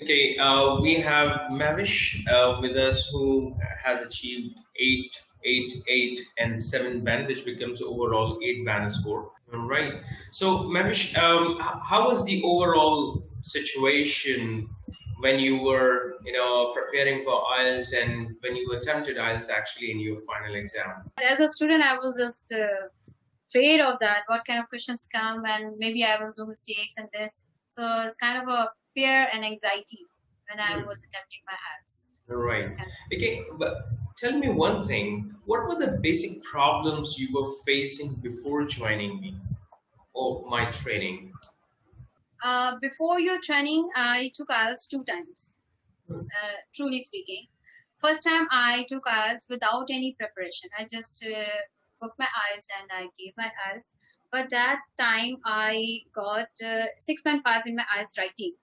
Okay, we have Mehwish with us who has achieved 8, 8, 8, and 7 band, which becomes overall 8 band score. All right. So, Mehwish, how was the overall situation when you were, preparing for IELTS and when you attempted IELTS actually in your final exam? As a student, I was just afraid of that. What kind of questions come, and maybe I will do mistakes and this. So it's kind of a fear and anxiety when I Hmm. was attempting my IELTS. Right. This kind of Okay, but tell me one thing. What were the basic problems you were facing before joining me or my training? Before your training, I took IELTS 2 times. Hmm. Truly speaking, first time I took IELTS without any preparation. I just booked my IELTS and I gave my IELTS. But that time I got 6.5 in my IELTS writing.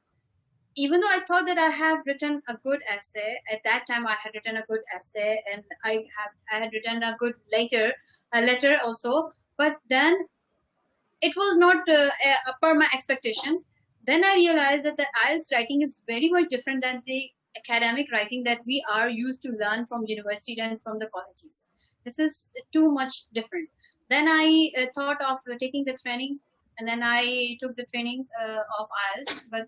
Even though I thought that I have written a good essay, at that time I had written a good essay, and I had written a good letter also. But then it was not per my expectation. Then I realized that the IELTS writing is very much different than the academic writing that we are used to learn from university and from the colleges. This is too much different. Then I thought of taking the training, and then I took the training of IELTS. But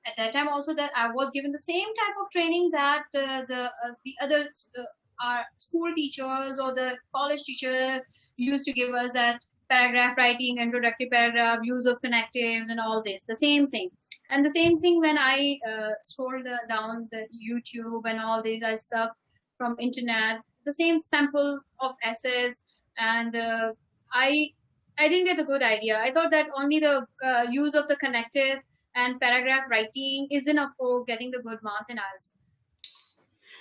at that time also that I was given the same type of training that the other our school teachers or the college teacher used to give us, that paragraph writing, introductory paragraph, use of connectives, and all this. The same thing, and the same thing when I scrolled down the YouTube and all these I stuff from internet. The same sample of essays, and I I didn't get the good idea. I thought that only the use of the connectives and paragraph writing is enough for getting the good marks in IELTS.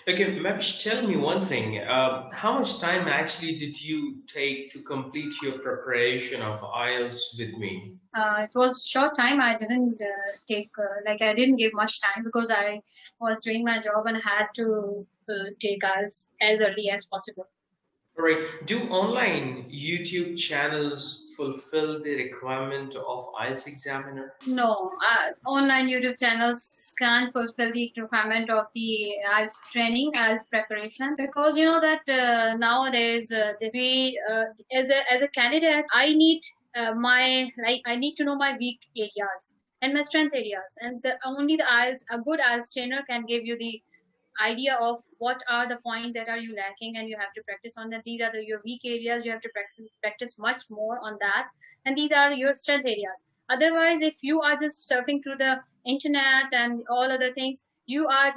Okay, Mavish, tell me one thing. How much time actually did you take to complete your preparation of IELTS with me? It was short time. I didn't take I didn't give much time because I was doing my job and had to take IELTS as early as possible. All right. Do online YouTube channels fulfill the requirement of IELTS examiner? No, online YouTube channels can't fulfill the requirement of the IELTS training, IELTS preparation, because you know that nowadays the way as a candidate, I need I need to know my weak areas and my strength areas, and only the IELTS, a good IELTS trainer can give you the idea of what are the points that are you lacking, and you have to practice on that. These are your weak areas, you have to practice much more on that, and these are your strength areas. Otherwise, if you are just surfing through the internet and all other things, you are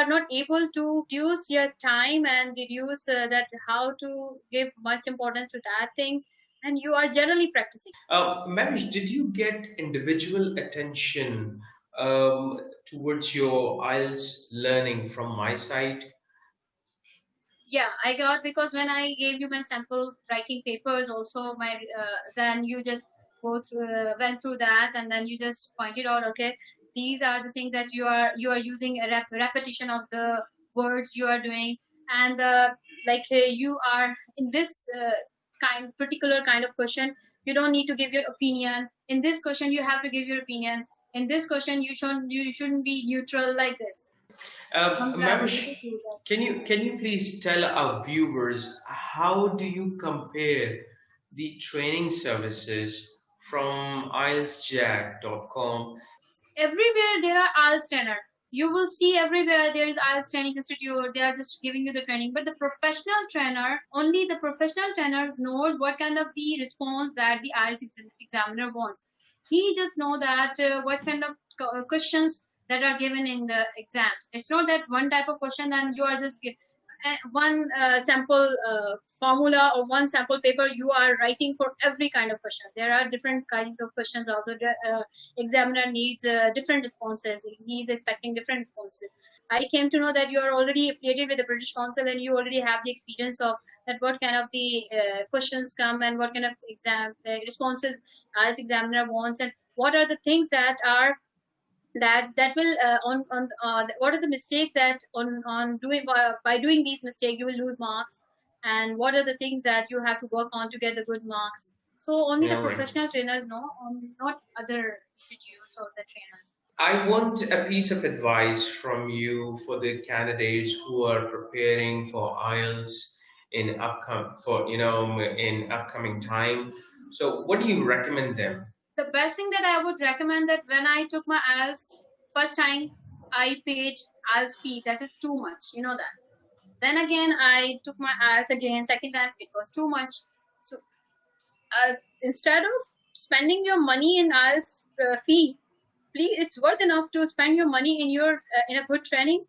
not able to reduce your time and reduce that how to give much importance to that thing, and you are generally practicing. Manish, did you get individual attention towards your IELTS learning from my side? Yeah, I got, because when I gave you my sample writing papers also, my then you just went through that, and then you just pointed out, okay, these are the things that you are using a repetition of the words you are doing, and you are in this particular kind of question, you don't need to give your opinion. In this question you have to give your opinion. In this question you shouldn't be neutral like this. So I was able Marish, to do that. can you please tell our viewers how do you compare the training services from IELTSJAK.com? Everywhere there are IELTS trainer. You will see everywhere there is IELTS training institute. They are just giving you the training. But the professional trainer, only the professional trainers knows what kind of the response that the IELTS examiner wants. He just know that what kind of questions that are given in the exams. It's not that one type of question and you are just one sample formula or one sample paper you are writing for every kind of question. There are different kinds of questions also. The examiner needs different responses. He is expecting different responses. I came to know that you are already affiliated with the British Council and you already have the experience of that what kind of the questions come and what kind of exam responses as examiner wants, and what are the things that are that will on what are the mistakes that on doing by doing these mistakes you will lose marks, and what are the things that you have to work on to get the good marks. So only the All right. professional trainers know, not other institutes or the trainers. I want a piece of advice from you for the candidates who are preparing for IELTS in upcoming time. So, what do you recommend them? The best thing that I would recommend, that when I took my IELTS first time, I paid IELTS fee. That is too much. You know that. Then again, I took my IELTS again. Second time, it was too much. So instead of spending your money in IELTS fee, please, it's worth enough to spend your money in your in a good training.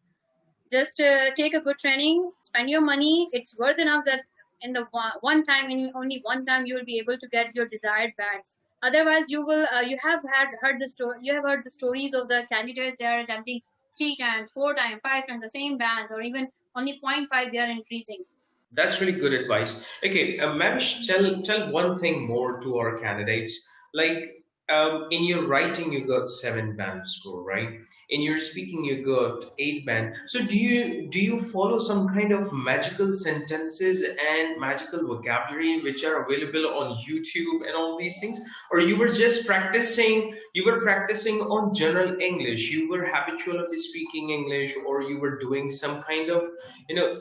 Just take a good training, spend your money. It's worth enough that in the one time, in only one time, you will be able to get your desired bands. Otherwise, you will you have heard the story. You have heard the stories of the candidates. They are attempting 3 times, 4 times, 5 times the same band, or even only point 0.5 they are increasing. That's really good advice. Okay, Mavish, tell one thing more to our candidates. Like in your writing, you got 7 band score, right? In your speaking, you got 8 band. So do you follow some kind of magical sentences and magical vocabulary which are available on YouTube and all these things, or you were just practicing? You were practicing on general English. You were habitual of speaking English, or you were doing some kind of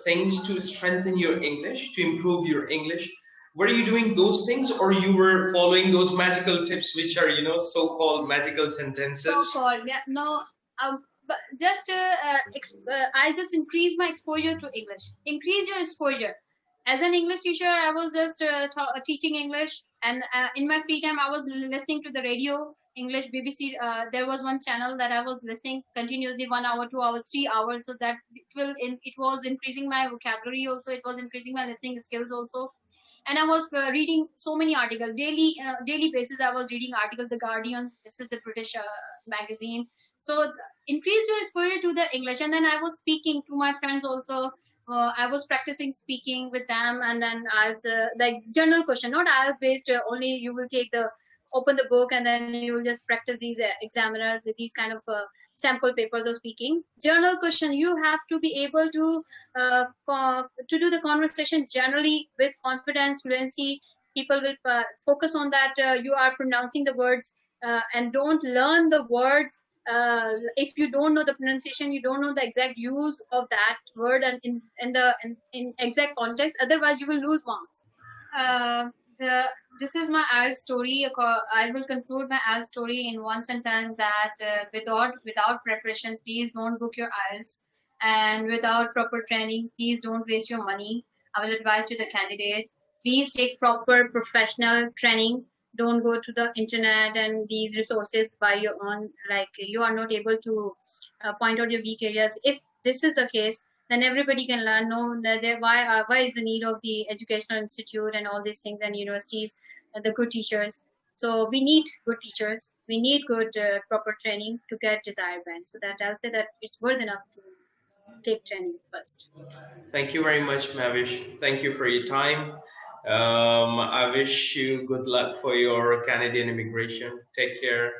things to strengthen your English, to improve your English. Were you doing those things, or you were following those magical tips which are so-called magical sentences? So-called, yeah, no, but just I just increase my exposure to English. Increase your exposure. As an English teacher, I was just teaching English, and in my free time, I was listening to the radio, English BBC. There was one channel that I was listening continuously, 1 hour, 2 hours, 3 hours, so that it was increasing my vocabulary. Also, it was increasing my listening skills also. And I was reading so many articles daily basis. I was reading articles, the Guardians, this is the British magazine. So increase your exposure to the English. And then I was speaking to my friends also. I was practicing speaking with them, and then as like general question, not IELTS based, only you will take the open the book, and then you will just practice these examiners with these kind of sample papers of speaking. Journal question, you have to be able to do the conversation generally with confidence, fluency. People will focus on that. You are pronouncing the words, and don't learn the words. If you don't know the pronunciation, you don't know the exact use of that word, and in exact context. Otherwise, you will lose marks. Uh, the This is my IELTS story. I will conclude my IELTS story in one sentence, that without preparation, please don't book your IELTS, and without proper training, please don't waste your money. I will advise to the candidates: please take proper professional training. Don't go to the internet and these resources by your own. Like, you are not able to point out your weak areas. If this is the case, then everybody can learn. No, that why is the need of the educational institute and all these things, and universities, the good teachers. So we need good teachers. We need good proper training to get desired band. So that I'll say that it's worth enough to take training first. Thank you very much, Mavish. Thank you for your time. I wish you good luck for your Canadian immigration. Take care.